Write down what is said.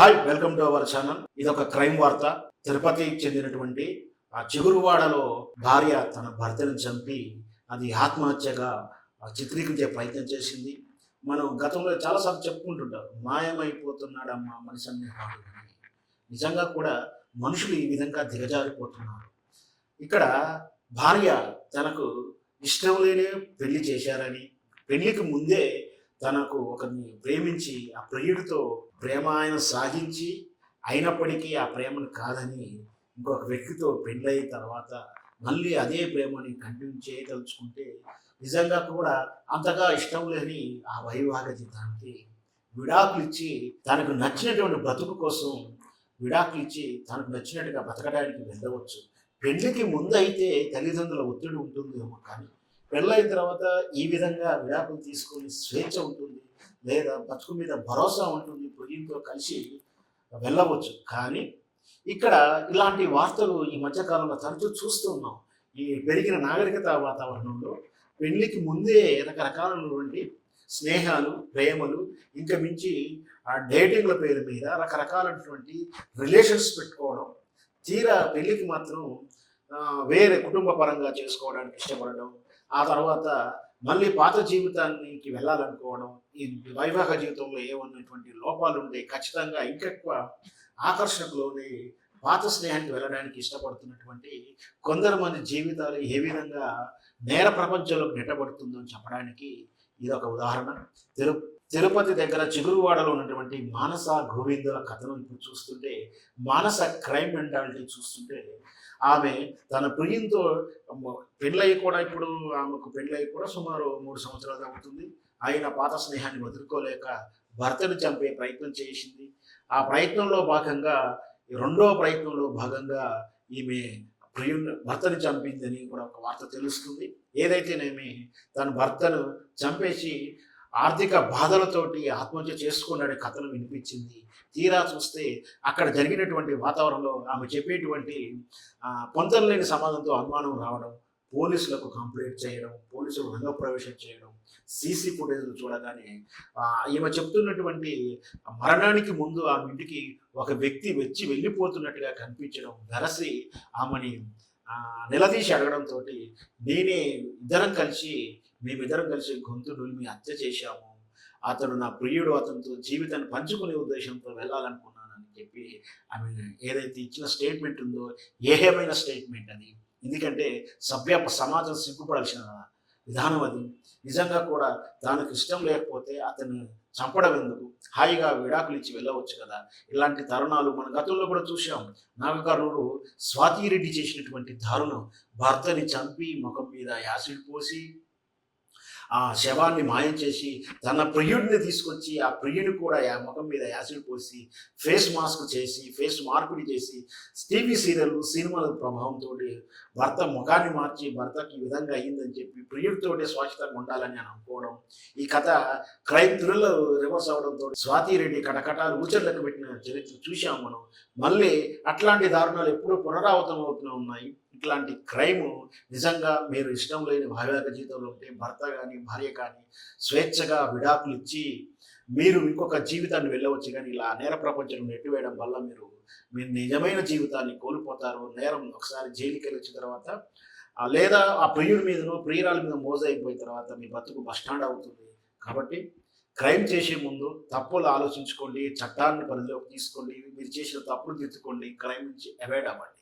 Hi, welcome to our channel. ఇది ఒక crime వార్త. తిరుపతికి చెందినటువంటి ఆ చిగురువాడలో భార్య తన భర్తను చంపి అది ఆత్మహత్యగా చిత్రీకరించే ప్రయత్నం చేసింది. మనం గతంలో చాలాసార్లు చెప్పుకుంటుంటాం, మాయమైపోతున్నాడమ్మా మనిషి అనేవాడు. నిజంగా కూడా మనుషులు ఈ విధంగా దిగజారిపోతున్నారు. ఇక్కడ భార్య తనకు ఇష్టం లేని పెళ్లి చేశారని, పెళ్లికి ముందే తనకు ఒకరిని ప్రేమించి ఆ ప్రియుడితో ప్రేమ ఆయన సాగించి అయినప్పటికీ ఆ ప్రేమను కాదని ఇంకొక వ్యక్తితో పెళ్ళయిన తర్వాత మళ్ళీ అదే ప్రేమని కంటిన్యూ చేయదలుచుకుంటే నిజంగా కూడా అంతగా ఇష్టం లేని ఆ వైవాహిక జీవితానికి విడాకులు ఇచ్చి తనకు నచ్చినటువంటి బ్రతుకు కోసం విడాకులు ఇచ్చి తనకు నచ్చినట్టుగా బతకడానికి వెళ్ళవచ్చు. పెళ్లికి ముందు అయితే తల్లిదండ్రుల ఒత్తిడి ఉంటుందేమో, కానీ పెళ్ళైన తర్వాత ఈ విధంగా విడాకులు తీసుకొని స్వేచ్ఛ ఉంటుంది, లేదా బతుకు మీద భరోసా ఉంటుంది, ప్రియులతో కలిసి వెళ్ళవచ్చు. కానీ ఇక్కడ ఇలాంటి వార్తలు ఈ మధ్యకాలంలో తరచూ చూస్తూ ఉన్నాం. ఈ పెరిగిన నాగరికత వాతావరణంలో పెళ్లికి ముందే రకరకాలైనటువంటి స్నేహాలు, ప్రేమలు, ఇంకా మించి ఆ డేటింగ్ల పేరు మీద రకరకాలైనటువంటి రిలేషన్స్ పెట్టుకోవడం, తీరా పెళ్ళికి మాత్రం వేరే కుటుంబ పరంగా చేసుకోవడానికి ఇష్టపడడం, ఆ తర్వాత మళ్ళీ పాత జీవితానికి వెళ్ళాలనుకోవడం, ఈ వైవాహిక జీవితంలో ఏమన్నటువంటి లోపాలు ఉంటే ఖచ్చితంగా ఇంకెక్కువ ఆకర్షణలోనే పాత స్నేహానికి వెళ్ళడానికి ఇష్టపడుతున్నటువంటి కొందరు మంది జీవితాలు ఏ విధంగా నేర ప్రపంచంలోకి నెట్టబడుతుందో చెప్పడానికి ఇది ఒక ఉదాహరణ. తిరుపతి దగ్గర చిగురువాడలో ఉన్నటువంటి మానస గోవిందుల కథను ఇప్పుడు చూస్తుంటే, మానస క్రైమ్ మెంటాలిటీ చూస్తుంటే, ఆమె తన ప్రియంతో పెళ్ళయి కూడా ఇప్పుడు ఆమెకు పెళ్ళయి కూడా సుమారు 3 సంవత్సరాలు అవుతుంది. ఆయన పాత స్నేహాన్ని వదులుకోలేక భర్తను చంపే ప్రయత్నం చేసింది. ఆ ప్రయత్నంలో భాగంగా రెండో ప్రయత్నంలో భాగంగా ఈమె భర్తను చంపిందని కూడా ఒక వార్త తెలుస్తుంది. ఏదైతేనేమి తన భర్తను చంపేసి ఆర్థిక బాధలతోటి ఆత్మహత్య చేసుకున్నాడే కథను వినిపించింది. తీరా చూస్తే అక్కడ జరిగినటువంటి వాతావరణంలో ఆమె చెప్పేటువంటి పొంతనలేని సమాధానంతో అనుమానం రావడం, పోలీసులకు కంప్లైంట్ చేయడం, పోలీసులు రంగప్రవేశం చేయడం, సీసీ ఫుటేజ్లు చూడగానే ఈమె చెప్తున్నటువంటి మరణానికి ముందు ఆమె ఇంటికి ఒక వ్యక్తి వచ్చి వెళ్ళిపోతున్నట్టుగా కనిపించడం, వెరసి ఆమెని నిలదీసి అడగడంతో మేమిద్దరం కలిసి గొంతు నులిమి హత్య చేశాము, అతడు నా ప్రియుడు, అతనితో జీవితాన్ని పంచుకునే ఉద్దేశంతో వెళ్ళాలనుకున్నానని చెప్పి ఆమె ఏదైతే ఇచ్చిన స్టేట్మెంట్ ఉందో ఏహమైన స్టేట్మెంట్ అది. ఎందుకంటే సమాజం సిగ్గుపడాల్సిన విధానం అది. నిజంగా కూడా తనకు ఇష్టం లేకపోతే అతను చంపడం ఎందుకు, హాయిగా విడాకులు ఇచ్చి వెళ్ళవచ్చు కదా. ఇలాంటి తరుణాలు మన గతంలో కూడా చూసాం. నాగకర్ణుడు స్వాతిరెడ్డి చేసినటువంటి దారుణం, భర్తని చంపి ముఖం మీద యాసిడ్ పోసి ఆ శవాన్ని మాయం చేసి తన ప్రియుడిని తీసుకొచ్చి ఆ ప్రియుని కూడా ముఖం మీద యాసిడ్ పోసి ఫేస్ మాస్క్ చేసి ఫేస్ మార్పిడి చేసి టీవీ సినిమాల ప్రభావంతో భర్త ముఖాన్ని మార్చి భర్తకి ఈ విధంగా అయ్యిందని చెప్పి ప్రియుడితోటే స్వచ్ఛతంగా ఉండాలని అనుకోవడం, ఈ కథ క్రైమ్ థ్రిల్లర్ రివర్స్ అవడంతో స్వాతిరెడ్డి కటకటాలు ఊచర్లకు పెట్టిన చరిత్ర చూసాం మనం. మళ్ళీ అట్లాంటి దారుణాలు ఎప్పుడూ పునరావృతం అవుతూనే ఉన్నాయి. ఇట్లాంటి క్రైమ్ నిజంగా మీరు ఇష్టం లేని వైవాహిక జీవితంలో ఉంటే భర్త కానీ భార్య కానీ స్వేచ్ఛగా విడాకులు ఇచ్చి మీరు ఇంకొక జీవితాన్ని వెళ్ళవచ్చు. కానీ ఇలా నేర ప్రపంచం నెట్టివేయడం వల్ల మీరు నిజమైన జీవితాన్ని కోల్పోతారు. నేరం ఒకసారి జైలుకి వెళ్ళి వచ్చిన తర్వాత లేదా ఆ ప్రియుడి మీదనో ప్రియురాల మీద మోజైపోయిన తర్వాత మీ బతుకు బస్టాండ్ అవుతుంది. కాబట్టి క్రైమ్ చేసే ముందు తప్పులు ఆలోచించుకోండి, చట్టాన్ని పరిధిలోకి తీసుకోండి, మీరు చేసిన తప్పులు తిట్టుకోండి, క్రైమ్ నుంచి అవాయిడ్ అవ్వండి.